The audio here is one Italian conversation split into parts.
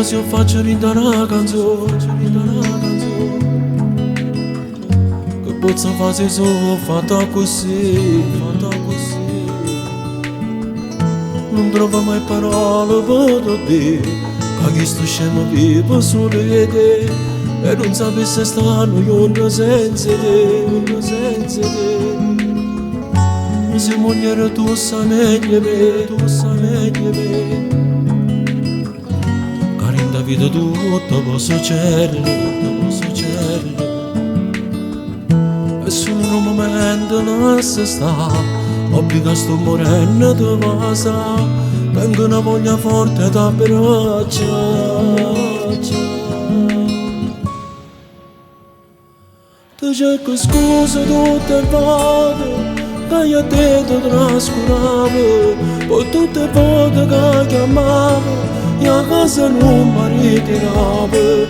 se io faccio ridere una canzone, che posso fare se sono fatta così, non trovo mai parole per dire, ma chi sto scemo vivo solo di te, e non sapessi stanno io senza te, ma se moglie tu sai meglio me, carinda vita tutta posso cercare, e solo in un momento non si sta, obbliga sto morendo di vasa, tengo una voglia forte da abbracciare. Ti cerco scusa tutte le volte che io te ti trascuravo, poi tutte le volte che chiamavo io a casa non mi ritiravo.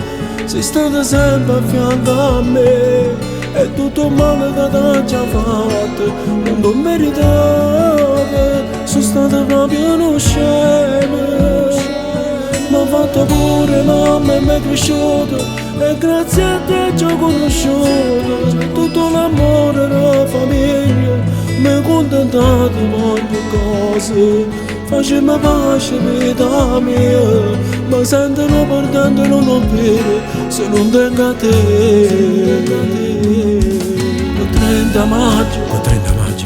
Sei stata sempre a fianco a me e tutto il male che ti già fatto non lo meritavo. Sono stata proprio uno scemo, mi ha fatto pure mamma e mi è cresciuto, e grazie a te ci ho conosciuto tutto l'amore della famiglia, mi ha contentato di ogni cosa, facciamo pace vita mia, ma sento non portando non ho vero se non tengo a te. Il 30 maggio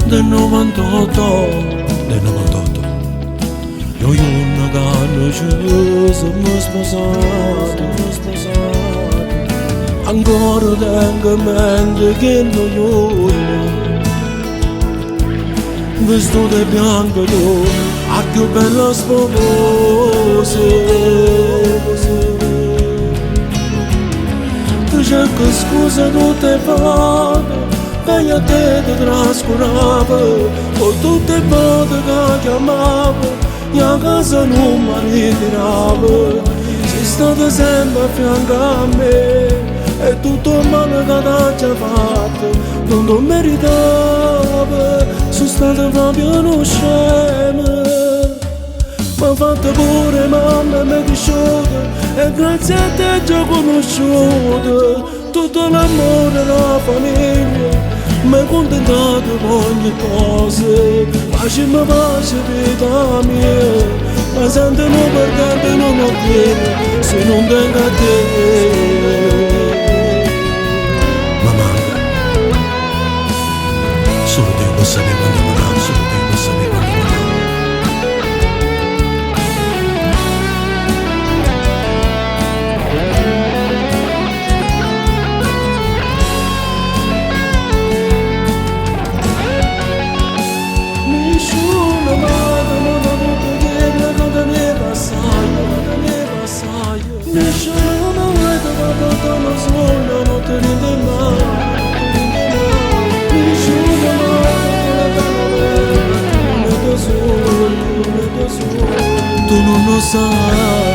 del 98, noi un canno ci siamo sposati, ancora tengo in mente che noi vestito di bianco tu, a più bella sposa. Ti cerco scusa tutte le volte che io te ti trascuravo, poi tutte le volte che chiamavo io a casa non mi ritiravo. Sei stata sempre a fianco a me e tutto il male che ti già fatto non lo meritavo. Sono stato proprio uno scemo, mi ha fatto pure mamma e mi è cresciuto, e grazie a te ci ho conosciuto tutto l'amore della famiglia, mi hai contentato di ogni cosa, facciamo pace vita mia, ma sento non perdente non ho pieno se non vengo a te. Ma manca, solo te lo sapevo quando mi amo, solo te lo sapevo quando mi amo. Nessuno mai non ha voluto dire che te ne passaio, nessuno mai ti ha dato una sola, non te ne dai mai, nessuno mai non è da solo, tu non lo sai.